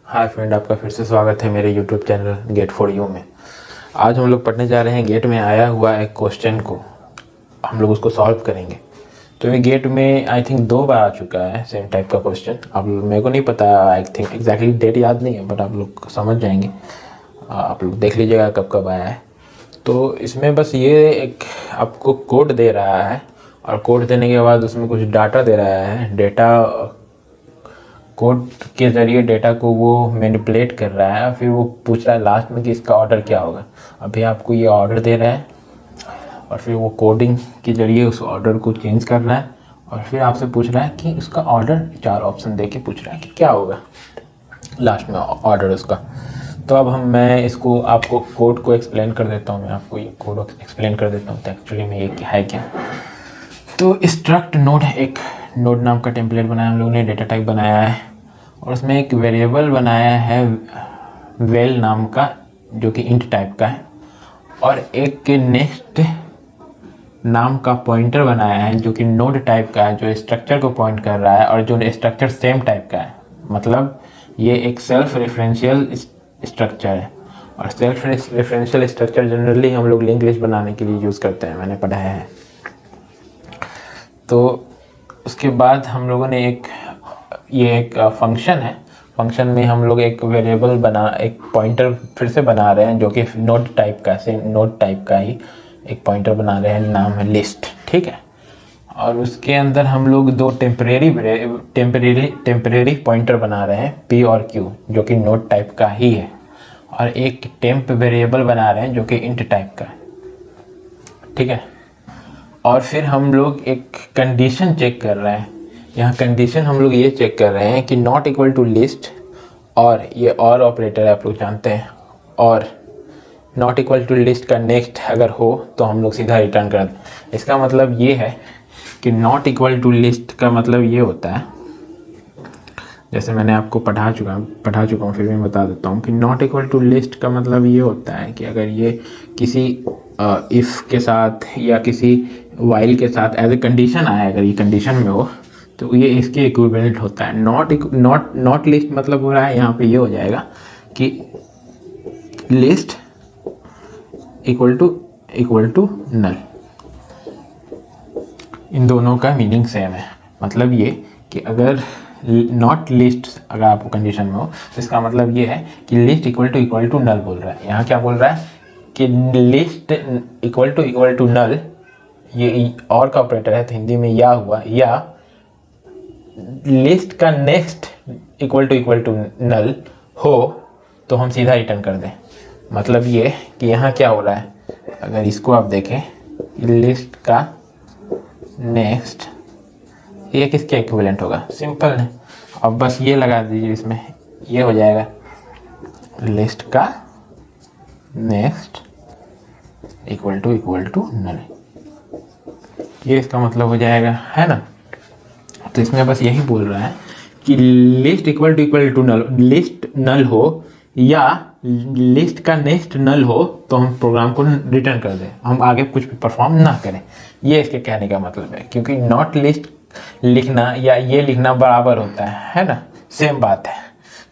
Hi friend, आपका फिर से स्वागत है मेरे YouTube channel get for you में। आज हम लोग पढ़ने जा रहे हैं गेट में आया हुआ एक क्वेश्चन को, हम लोग उसको सॉल्व करेंगे। तो ये गेट में आई थिंक 2 बार आ चुका है सेम टाइप का क्वेश्चन। अब मेरे को नहीं पता, आई थिंक एग्जैक्टली डेट याद नहीं है, बट आप लोग समझ जाएंगे। आप लोग देख लीजिएगा कब कब आया है। तो इसमें बस ये एक आपको कोड दे रहा है, और कोड देने के बाद उसमें कुछ डाटा दे रहा है। डेटा कोड के ज़रिए डेटा को वो मैनिपुलेट कर रहा है, फिर वो पूछ रहा है लास्ट में कि इसका ऑर्डर क्या होगा। अभी आपको ये ऑर्डर दे रहा है और फिर वो कोडिंग के ज़रिए उस ऑर्डर को चेंज कर रहा है, और फिर आपसे पूछ रहा है कि उसका ऑर्डर 4 ऑप्शन दे के पूछ रहा है कि क्या होगा लास्ट में ऑर्डर उसका। तो अब मैं इसको आपको कोड को एक्सप्लेन कर देता हूँ। मैं आपको ये कोड एक्सप्लेन कर देता हूँ तो एक्चुअली में ये है क्या। तो स्ट्रक्ट नोड, एक नोड नाम का टेम्पलेट बनाया हम लोगों ने, डेटा टाइप बनाया है, और उसमें एक वेरिएबल बनाया है वेल नाम का, जो कि इंट टाइप का है, और एक के नेक्स्ट नाम का पॉइंटर बनाया है जो कि नोड टाइप का है, जो स्ट्रक्चर को पॉइंट कर रहा है और जो स्ट्रक्चर सेम टाइप का है। मतलब ये एक सेल्फ रेफरेंशियल स्ट्रक्चर है, और सेल्फ रेफरेंशियल स्ट्रक्चर जनरली हम लोग लिंक लिस्ट बनाने के लिए यूज़ करते हैं, मैंने पढ़ा है। तो उसके बाद हम लोगों ने एक फंक्शन है। फंक्शन में हम लोग एक वेरिएबल एक पॉइंटर फिर से बना रहे हैं जो कि नोड टाइप का, सेम नोड टाइप का ही एक पॉइंटर बना रहे हैं, नाम है लिस्ट, ठीक है। और उसके अंदर हम लोग 2 टेम्परेरी पॉइंटर बना रहे हैं, पी और क्यू, जो कि नोड टाइप का ही है, और एक टेम्प वेरिएबल बना रहे हैं जो कि इंट टाइप का है, ठीक है। और फिर हम लोग एक कंडीशन चेक कर रहे हैं। यहाँ कंडीशन हम लोग ये चेक कर रहे हैं कि नॉट इक्वल टू लिस्ट, और ये और ऑपरेटर आप लोग जानते हैं, और नॉट इक्वल टू लिस्ट का नेक्स्ट अगर हो तो हम लोग सीधा रिटर्न कर दें। इसका मतलब ये है कि नॉट इक्वल टू लिस्ट का मतलब ये होता है, जैसे मैंने आपको पढ़ा चुका हूँ, फिर मैं बता देता हूँ कि नॉट इक्वल टू लिस्ट का मतलब ये होता है कि अगर ये किसी इफ़ के साथ या किसी वाइल के साथ एज ए कंडीशन आए, अगर ये कंडीशन में हो तो ये इसके इक्विवेलेंट होता है। नॉट लिस्ट मतलब हो रहा है यहाँ पे ये हो जाएगा कि लिस्ट इक्वल टू नल। इन दोनों का मीनिंग सेम है। मतलब ये कि अगर नॉट लिस्ट अगर आपको कंडीशन में हो तो इसका मतलब ये है कि लिस्ट इक्वल टू नल बोल रहा है। यहाँ क्या बोल रहा है कि लिस्ट इक्वल टू नल, ये और का ऑपरेटर है तो हिंदी में या हुआ, या लिस्ट का नेक्स्ट इक्वल टू नल हो तो हम सीधा रिटर्न कर दें। मतलब ये कि यहाँ क्या हो रहा है, अगर इसको आप देखें, लिस्ट का नेक्स्ट ये किसके इक्विवेलेंट होगा, सिंपल है। अब बस ये लगा दीजिए इसमें, ये हो जाएगा लिस्ट का नेक्स्ट इक्वल टू नल। ये इसका मतलब हो जाएगा, है ना। तो इसमें बस यही बोल रहा है कि list equal to null, list null हो या लिस्ट का नेक्स्ट नल हो तो हम प्रोग्राम को रिटर्न कर दें, हम आगे कुछ भी परफॉर्म ना करें। ये इसके कहने का मतलब है, क्योंकि नॉट लिस्ट लिखना या ये लिखना बराबर होता है ना, सेम बात है।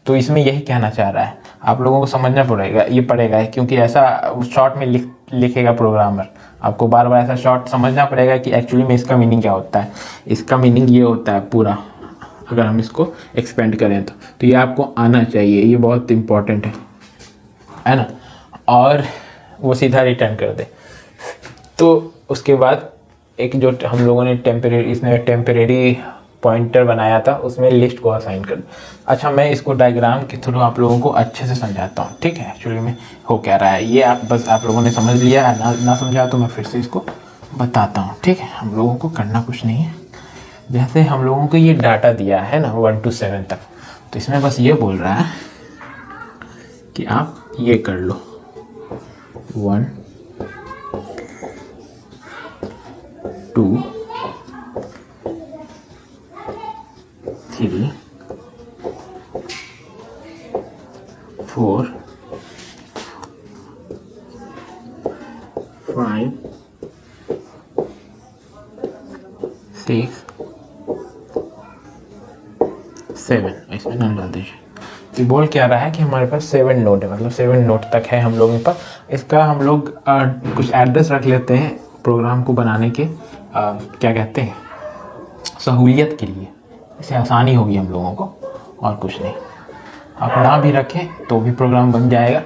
तो इसमें यही कहना चाह रहा है, आप लोगों को समझना पड़ेगा, क्योंकि ऐसा शॉर्ट में लिखेगा प्रोग्रामर, आपको बार बार ऐसा शॉर्ट समझना पड़ेगा कि एक्चुअली में इसका मीनिंग क्या होता है। इसका मीनिंग ये होता है पूरा, अगर हम इसको एक्सपेंड करें तो ये आपको आना चाहिए, ये बहुत इम्पोर्टेंट है ना। और वो सीधा रिटर्न कर दे। तो उसके बाद एक जो हम लोगों ने टेम्परेरी पॉइंटर बनाया था, उसमें लिस्ट को असाइन कर। अच्छा, मैं इसको डायग्राम के थ्रू आप लोगों को अच्छे से समझाता हूँ, ठीक है। एक्चुअली में हो क्या रहा है ये आप लोगों ने समझ लिया है ना समझा तो मैं फिर से इसको बताता हूँ, ठीक है। हम लोगों को करना कुछ नहीं है, जैसे हम लोगों को ये डाटा दिया है ना 1 to 7 तक, तो इसमें बस ये बोल रहा है कि आप ये कर लो 1 2 3 4 5 6 7, इसमें नाम डाल दीजिए। कि बोल क्या रहा है कि हमारे पास 7 नोड है, मतलब 7 नोड तक है हम लोगों के पास। इसका हम लोग कुछ एड्रेस रख लेते हैं प्रोग्राम को बनाने के क्या कहते हैं, सहूलियत के लिए, इससे आसानी होगी हम लोगों को, और कुछ नहीं। आप ना भी रखें तो भी प्रोग्राम बन जाएगा,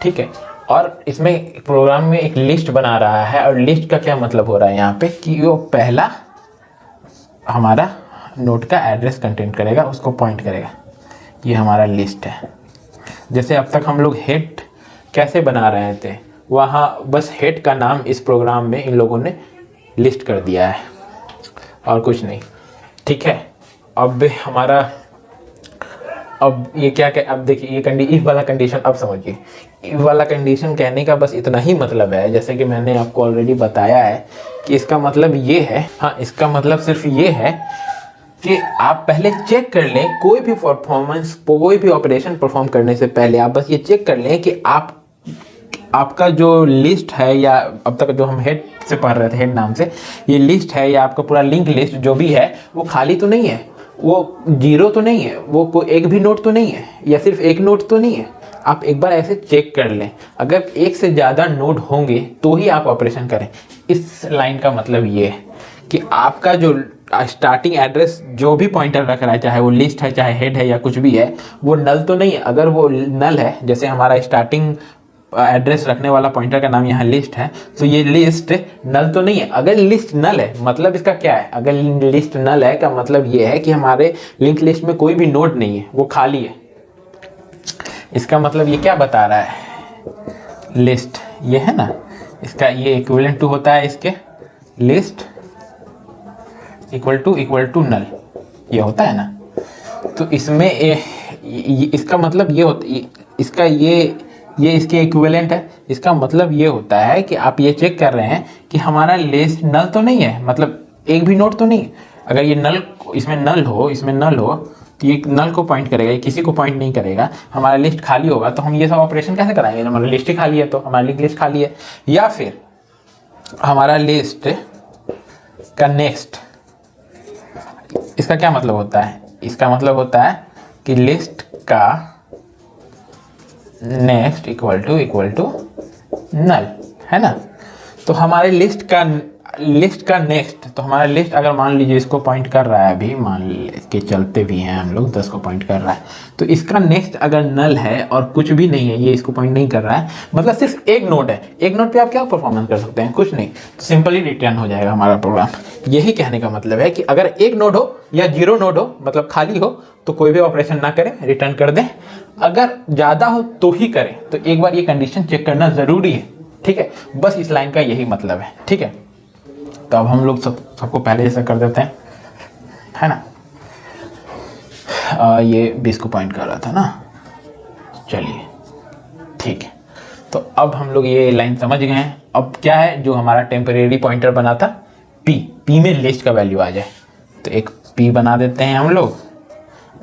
ठीक है। और इसमें प्रोग्राम में एक लिस्ट बना रहा है, और लिस्ट का क्या मतलब हो रहा है यहाँ पे कि वो पहला हमारा नोड का एड्रेस कंटेंट करेगा, उसको पॉइंट करेगा। ये हमारा लिस्ट है। जैसे अब तक हम लोग हेड कैसे बना रहे थे, वहाँ बस हेड का नाम इस प्रोग्राम में इन लोगों ने लिस्ट कर दिया है, और कुछ नहीं, ठीक है। अब हमारा अब ये क्या अब देखिए ये इफ वाला कंडीशन, अब समझिए इफ वाला कंडीशन कहने का बस इतना ही मतलब है, जैसे कि मैंने आपको ऑलरेडी बताया है कि इसका मतलब ये है, हाँ इसका मतलब सिर्फ ये है कि आप पहले चेक कर लें कोई भी परफॉर्मेंस, कोई भी ऑपरेशन परफॉर्म करने से पहले आप बस ये चेक कर लें कि आपका जो लिस्ट है, या अब तक जो हम हेड से पढ़ रहे थे हेड नाम से, ये लिस्ट है या आपका पूरा लिंक लिस्ट जो भी है वो खाली तो नहीं है, वो जीरो तो नहीं है, वो कोई एक भी नोट तो नहीं है, या सिर्फ एक नोट तो नहीं है। आप एक बार ऐसे चेक कर लें, अगर एक से ज़्यादा नोड होंगे तो ही आप ऑपरेशन करें। इस लाइन का मतलब ये है कि आपका जो स्टार्टिंग एड्रेस जो भी पॉइंटर रख रहा है, चाहे वो लिस्ट है, चाहे हेड है, या कुछ भी है, वो नल तो नहीं है। अगर वो नल है, जैसे हमारा स्टार्टिंग एड्रेस रखने वाला पॉइंटर का नाम यहाँ लिस्ट है, तो ये लिस्ट नल तो नहीं है। अगर लिस्ट नल है मतलब इसका क्या है, अगर लिस्ट नल है का मतलब ये है कि हमारे लिंक लिस्ट में कोई भी नोड नहीं है, वो खाली है। इसका मतलब ये क्या बता रहा है, लिस्ट ये है ना, इसका ये इक्विवेलेंट टू होता है इसके लिस्ट इक्वल टू नल, ये होता है ना। तो इसमें इसका मतलब ये होता, इसका ये इसके इक्विवेलेंट है। इसका मतलब ये होता है कि आप ये चेक कर रहे हैं कि हमारा लिस्ट नल तो नहीं है, मतलब एक भी नोड तो नहीं है। अगर ये नल, इसमें नल हो तो ये नल को पॉइंट करेगा, ये किसी को पॉइंट नहीं करेगा। हमारा लिस्ट खाली होगा तो हम ये सब ऑपरेशन कैसे कराएंगे, हमारा लिस्ट ही खाली है तो हमारी लिंक लिस्ट खाली है। या फिर हमारा लिस्ट का नेक्स्ट, इसका क्या मतलब होता है, इसका मतलब होता है कि लिस्ट का नेक्स्ट इक्वल टू नल, है ना। तो हमारे लिस्ट का नेक्स्ट, तो हमारा लिस्ट अगर मान लीजिए इसको पॉइंट कर रहा है, अभी मान के चलते भी हैं हम लोग 10 को पॉइंट कर रहा है, तो इसका नेक्स्ट अगर नल है और कुछ भी नहीं है, ये इसको पॉइंट नहीं कर रहा है, मतलब सिर्फ एक नोड है, एक नोड पे आप क्या परफॉर्मेंस कर सकते हैं, कुछ नहीं, तो सिंपली रिटर्न हो जाएगा हमारा प्रोग्राम। यही कहने का मतलब है कि अगर एक नोड हो या जीरो नोड हो, मतलब खाली हो, तो कोई भी ऑपरेशन ना करें, रिटर्न कर दें। अगर ज़्यादा हो तो ही करें। तो एक बार ये कंडीशन चेक करना ज़रूरी है, ठीक है। बस इस लाइन का यही मतलब है, ठीक है। तो अब हम लोग सबको पहले जैसा कर देते हैं, है ना। ये 20 को पॉइंट कर रहा था ना, चलिए ठीक है। तो अब हम लोग ये लाइन समझ गए हैं। अब क्या है, जो हमारा टेम्परेरी पॉइंटर बना था पी में लिस्ट का वैल्यू आ जाए, तो एक पी बना देते हैं हम लोग,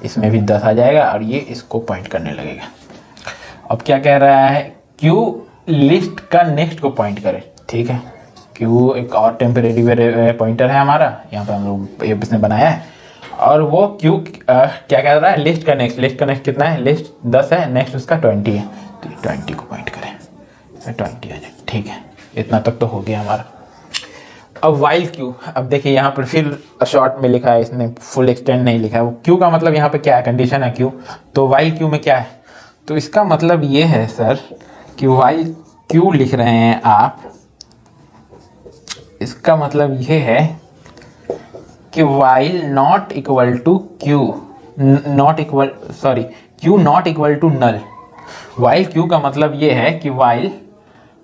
इसमें भी 10 आ जाएगा और ये इसको पॉइंट करने लगेगा। अब क्या कह रहा है, क्यू लिस्ट का नेक्स्ट को पॉइंट करे, ठीक है। क्यू एक और टेम्परेरी पॉइंटर है हमारा, यहाँ पे हम लोग इसने बनाया है, और वो क्यू क्या कह रहा है, लिस्ट का नेक्स्ट कितना है, लिस्ट 10 है, नेक्स्ट उसका 20 है, तो 20 को पॉइंट करें, 20 आ जाए, ठीक है। इतना तक तो हो गया हमारा। अब वाइल क्यू, अब देखिए यहाँ पर फिर शॉर्ट में लिखा है, इसने फुल एक्सटेंड नहीं लिखा है। वो क्यू का मतलब यहाँ पे क्या है, कंडीशन है क्यू, तो वाइल क्यू में क्या है, तो इसका मतलब ये है सर कि वाइल क्यू लिख रहे हैं आप, इसका मतलब ये है कि while not equal to Q not equal to null. While Q का मतलब ये है कि while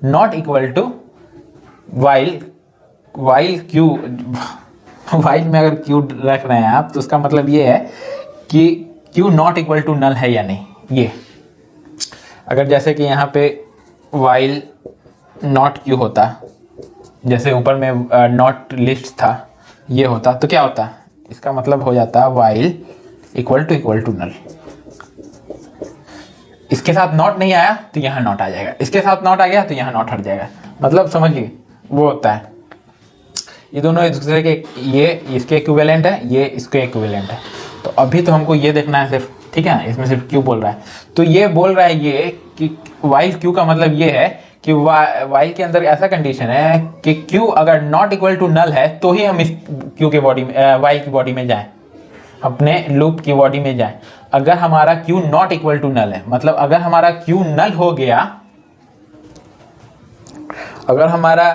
not equal to while Q, while में अगर क्यू रख रहे हैं आप, तो उसका मतलब ये है कि Q not equal to null है या नहीं। ये अगर जैसे कि यहाँ पे वाइल नॉट क्यू होता, जैसे ऊपर में नॉट लिस्ट था, ये होता, तो क्या होता, इसका मतलब हो जाता वाइल इक्वल टू नल। इसके साथ नॉट नहीं आया तो यहाँ नॉट आ जाएगा, इसके साथ नॉट आ गया तो यहाँ नॉट हट जाएगा, मतलब समझिए वो होता है। ये दोनों एक दूसरे के, ये इसके इक्विवेलेंट है, ये इसके इक्विवेलेंट है। तो अभी तो हमको ये देखना है सिर्फ, ठीक है, इसमें सिर्फ क्यू बोल रहा है। तो ये बोल रहा है ये कि वाइल क्यू का मतलब ये है कि वाइल के अंदर ऐसा कंडीशन है कि क्यू अगर नॉट इक्वल टू नल है तो ही हम इस क्यू के बॉडी में वाइल की बॉडी में जाएं, अपने लूप की बॉडी में जाएं। अगर हमारा Q not equal to null है, मतलब अगर हमारा क्यू नल हो गया, अगर हमारा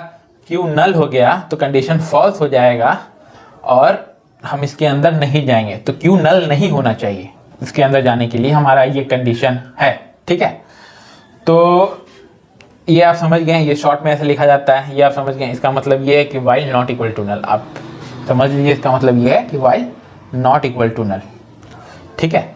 क्यू नल हो गया तो कंडीशन फॉल्स हो जाएगा और हम इसके अंदर नहीं जाएंगे। तो क्यू नल नहीं होना चाहिए इसके अंदर जाने के लिए, हमारा ये कंडीशन है, ठीक है। तो ये आप समझ गए, ये शॉर्ट में ऐसे लिखा जाता है, ये आप समझ गए। इसका मतलब ये है कि while not equal to null, आप समझ लीजिए इसका मतलब ये है कि while not equal to null, ठीक है।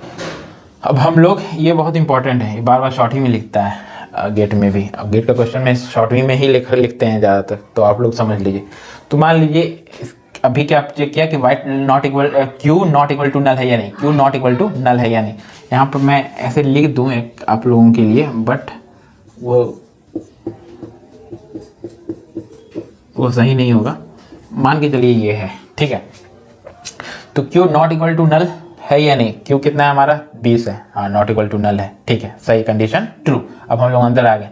अब हम लोग, ये बहुत इंपॉर्टेंट है, बार बार शॉर्ट ही में लिखता है गेट में भी। अब गेट का क्वेश्चन में शॉर्ट ही में ही लिखते हैं ज़्यादातर, तो आप लोग समझ लीजिए। तो मान लीजिए अभी क्या चेक किया कि while not equal Q not equal to null है या नहीं, Q not equal to null है या नहीं। यहाँ पर मैं ऐसे लिख दूँ एक आप लोगों के लिए, बट वो सही नहीं होगा, मान के चलिए ये है, ठीक है। तो Q not equal to null है या नहीं, क्यू कितना है हमारा 20 है, हाँ नॉट इक्वल टू नल है, ठीक है, सही कंडीशन ट्रू। अब हम लोग अंदर आ गए।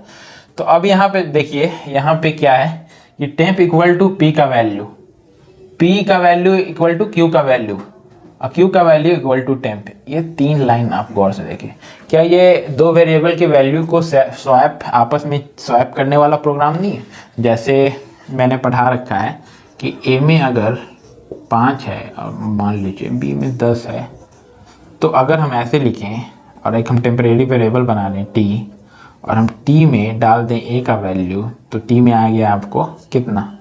तो अब यहाँ पे देखिए, यहाँ पे क्या है कि टेम्प इक्वल टू पी का वैल्यू, पी का वैल्यू इक्वल टू क्यू का वैल्यू और क्यू का वैल्यू इक्वल टू टेम्प। ये 3 लाइन आप गौर से देखिए। क्या ये 2 वेरिएबल के वैल्यू को स्वैप, आपस में स्वैप करने वाला प्रोग्राम नहीं है? जैसे मैंने पढ़ा रखा है कि ए में अगर 5 है और मान लीजिए बी में 10 है, तो अगर हम ऐसे लिखें और एक हम टेम्परेरी वेरिएबल बना लें टी, और हम टी में डाल दें ए का वैल्यू, तो टी में आ गया आपको कितना,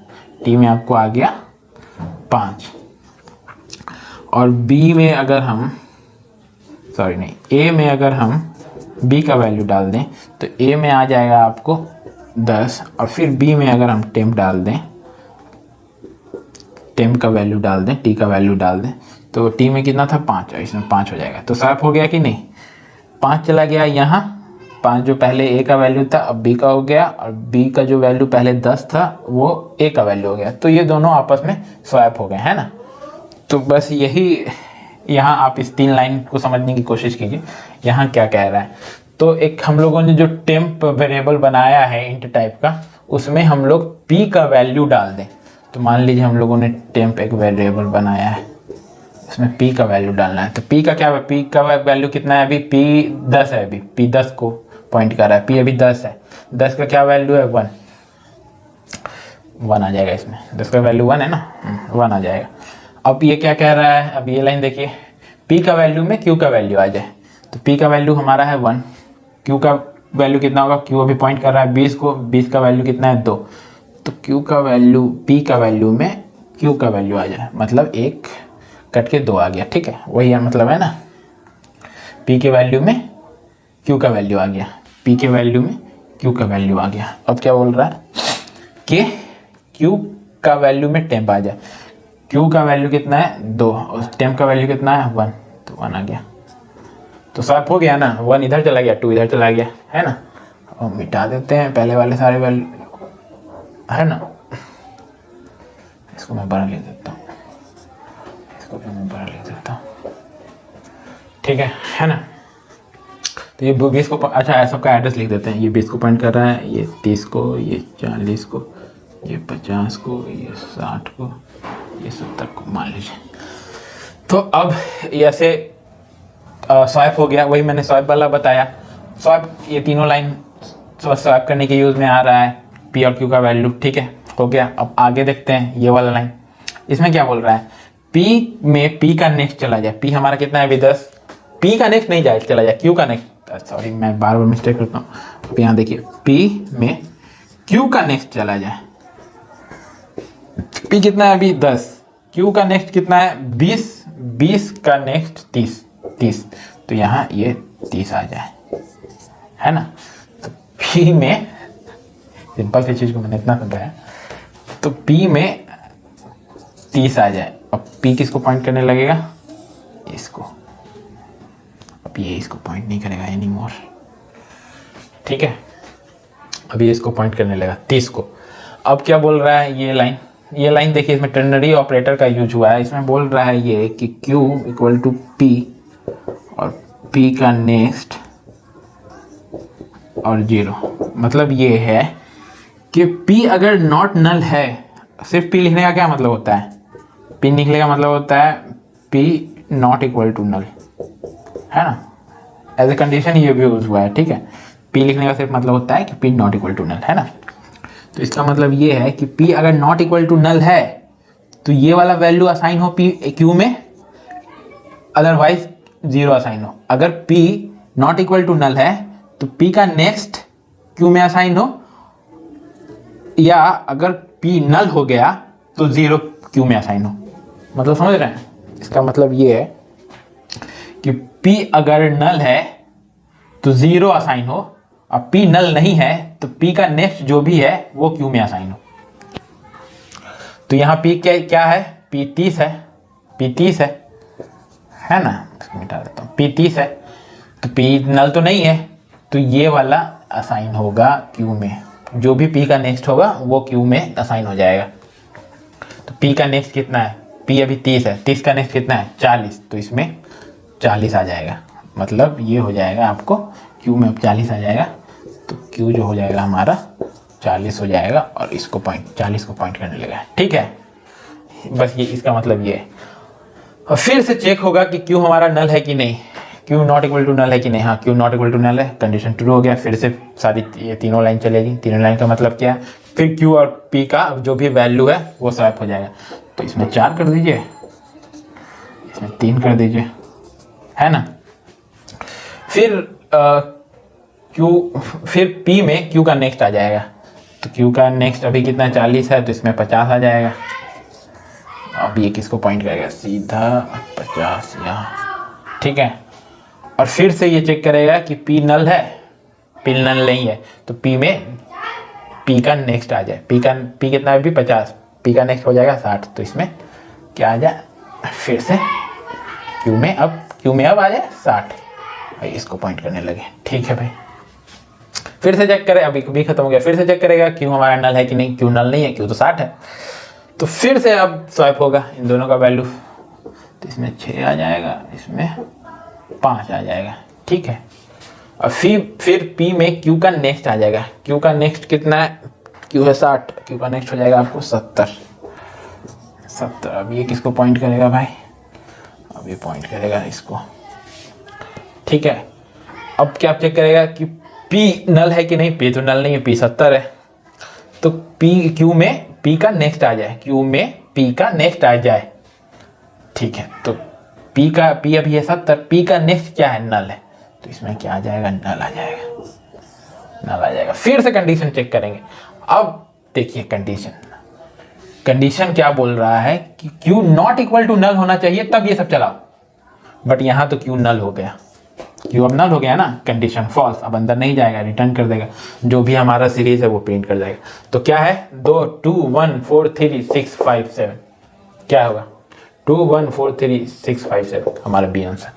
टी में आपको आ गया 5। और बी में अगर हम ए में अगर हम बी का वैल्यू डाल दें तो ए में आ जाएगा आपको 10, और फिर बी में अगर हम टेम्प डाल दें, टेम्प का वैल्यू डाल दें, टी का वैल्यू डाल दें, तो टी में कितना था 5, और इसमें 5 हो जाएगा। तो स्वैप हो गया कि नहीं, 5 चला गया यहाँ, 5 जो पहले ए का वैल्यू था अब बी का हो गया, और बी का जो वैल्यू पहले 10 था वो ए का वैल्यू हो गया। तो ये दोनों आपस में स्वैप हो गए, है ना। तो बस यही, यहाँ आप इस 3 लाइन को समझने की कोशिश कीजिए, यहाँ क्या कह रहा है। तो एक हम लोगों ने जो टेम्प वेरिएबल बनाया है इंट टाइप का, उसमें हम लोग पी का वैल्यू डाल दें। तो मान लीजिए हम लोगों ने टेम्प एक वेरिएबल बनाया है, इसमें पी का वैल्यू डालना है। तो पी का क्या है, पी का वैल्यू कितना है, अभी पी 10 है, अभी पी 10 को पॉइंट कर रहा है, पी अभी 10 है, 10 का क्या वैल्यू है 1 आ जाएगा इसमें, 10 का वैल्यू 1 है ना, 1 आ जाएगा। अब ये क्या कह रहा है, अब ये लाइन देखिए, पी का वैल्यू में क्यू का वैल्यू आ जाए। तो पी का वैल्यू हमारा है 1, क्यू का वैल्यू कितना होगा, क्यू अभी पॉइंट कर रहा है 20 को, 20 का वैल्यू कितना है 2, तो क्यू का वैल्यू, पी का वैल्यू में क्यू का वैल्यू आ जाए, मतलब 1 कट के 2 आ गया, ठीक है, वही है मतलब, है ना। पी के वैल्यू में क्यू का वैल्यू आ गया, पी के वैल्यू में क्यू का वैल्यू आ गया। अब क्या बोल रहा है कि क्यू का वैल्यू में टेम्प आ जाए। क्यू का वैल्यू कितना है 2 और टेम्प का वैल्यू कितना है 1, तो 1 आ गया। तो स्वैप हो गया ना, 1 इधर चला गया, 2 इधर चला गया, है ना। और मिटा देते हैं पहले वाले सारे वैल्यू, है ना। इसको मैं बड़ा ले देता हूँ, इसको भी मैं बड़ा ले देता हूँ, ठीक है ना। तो ये 20 को, अच्छा सबका एड्रेस लिख देते हैं। ये 20 को पॉइंट कर रहा है, ये 30 को, ये 40 को, ये 50 को, ये 60 को, ये 70 को मान लीजिए। तो अब ऐसे स्वैप हो गया, वही मैंने स्वैप वाला बताया। स्वैप, ये तीनों लाइन स्वैप करने के यूज में आ रहा है, पी और क्यू का वैल्यू, ठीक है, हो गया। अब आगे देखते हैं ये वाला लाइन, इसमें क्या बोल रहा है, पी में पी का नेक्स्ट चला जाए। पी हमारा कितना है अभी 10, पी का नेक्स्ट नहीं जाए, चला जाए क्यू का नेक्स्ट, सॉरी मैं बार बार मिस्टेक करता हूँ। अब यहाँ देखिए, पी में क्यू का नेक्स्ट चला जाए। पी कितना है अभी 10, क्यू का नेक्स्ट कितना है 20, 20 का नेक्स्ट 30, तो यहाँ ये 30 आ जाए, है ना। तो पी में, सिंपल सी चीज को मैंने इतना समझाया, तो पी में 30 आ जाए। अब पी किसको पॉइंट करने लगेगा, इसको। अब ये इसको पॉइंट नहीं करेगा एनी मोर, ठीक है। अभी इसको पॉइंट करने लगा 30 को। अब क्या बोल रहा है ये लाइन देखिए, इसमें टर्नरी ऑपरेटर का यूज हुआ है। इसमें बोल रहा है ये कि Q इक्वल टू P और P का नेक्स्ट और 0। मतलब ये है कि P अगर नॉट नल है, सिर्फ P लिखने का क्या मतलब होता है, P लिखने का मतलब होता है P not equal to null, है ना, एज ए कंडीशन ये भी यूज हुआ है, ठीक है। P लिखने का सिर्फ मतलब होता है कि P not equal to null, है ना। तो इसका मतलब ये है कि P अगर नॉट इक्वल टू नल है तो ये वाला वैल्यू असाइन हो P Q में, अदरवाइज 0 असाइन हो। अगर P not equal to null है तो P का नेक्स्ट Q में असाइन हो, या अगर P नल हो गया तो 0 Q में असाइन हो। मतलब समझ रहे हैं, इसका मतलब ये है कि P अगर नल है तो 0 असाइन हो, और P नल नहीं है तो P का नेक्स्ट जो भी है वो Q में असाइन हो। तो यहाँ P क्या है, P 30 है, P 30 है ना, मिटा देता हूँ, P 30 है, तो P नल तो नहीं है, तो ये वाला असाइन होगा Q में, जो भी P का नेक्स्ट होगा वो Q में असाइन हो जाएगा। तो P का नेक्स्ट कितना है, P अभी 30 है, 30 का नेक्स्ट कितना है 40, तो इसमें 40 आ जाएगा। मतलब ये हो जाएगा आपको Q में अब 40 आ जाएगा, तो Q जो हो जाएगा हमारा 40 हो जाएगा, और इसको 40 को पॉइंट करने लगा, ठीक है। बस ये इसका मतलब ये है। और फिर से चेक होगा कि Q हमारा नल है कि नहीं, Q not equal to null है कि नहीं। हाँ, Q not equal to null है, कंडीशन ट्रू हो गया। फिर से सारी ये तीनों लाइन चलेगी। तीनों लाइन का मतलब क्या है, फिर Q और P का जो भी वैल्यू है वो स्वैप हो जाएगा। तो इसमें 4 कर दीजिए, इसमें 3 कर दीजिए, है ना। फिर P में Q का नेक्स्ट आ जाएगा। तो Q का नेक्स्ट अभी कितना 40 है, तो इसमें 50 आ जाएगा। अब ये किसको पॉइंट करेगा, सीधा 50 यहाँ, ठीक है। और फिर से ये चेक करेगा कि P नल है, P नल नहीं है, तो P में P का नेक्स्ट आ जाए। P कितना है अभी 50, P का नेक्स्ट हो जाएगा 60, तो इसमें क्या आ जाए, फिर से Q में अब आ जाए 60, भाई इसको पॉइंट करने लगे, ठीक है भाई। फिर से चेक करें, अभी भी खत्म हो गया, फिर से चेक करेगा Q हमारा नल है कि नहीं। Q नल नहीं है, Q तो 60 है, तो फिर से अब स्वैप होगा इन दोनों का वैल्यू। तो इसमें 6 आ जाएगा, इसमें 5 आ जाएगा, ठीक है। और फिर P में Q का नेक्स्ट आ जाएगा। Q का नेक्स्ट कितना है, Q है 60, Q का नेक्स्ट हो जाएगा आपको 70। अब ये किसको पॉइंट करेगा भाई, अब ये पॉइंट करेगा इसको, ठीक है। अब क्या चेक करेगा कि P नल है कि नहीं। P तो नल नहीं है, P 70 है, तो Q में P का नेक्स्ट आ जाए, Q में P का नेक्स्ट आ जाए, ठीक है। तो P अभी है 70, P का नेक्स्ट क्या है, नल है, तो इसमें क्या आ जाएगा, नल आ जाएगा। फिर से कंडीशन चेक करेंगे। अब देखिए कंडीशन क्या बोल रहा है कि Q not equal to null होना चाहिए, तब ये सब चलाओ, बट यहाँ तो Q नल हो गया, Q अब नल हो गया ना, कंडीशन फॉल्स, अब अंदर नहीं जाएगा, रिटर्न कर देगा, जो भी हमारा सीरीज है वो प्रिंट कर जाएगा। तो क्या है, 2 2 1 4 3 6 5 7, क्या होगा 2 1 4 3 6 5 7 हमारा बी आंसर।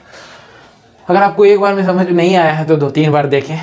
अगर आपको एक बार में समझ नहीं आया है तो 2-3 बार देखें।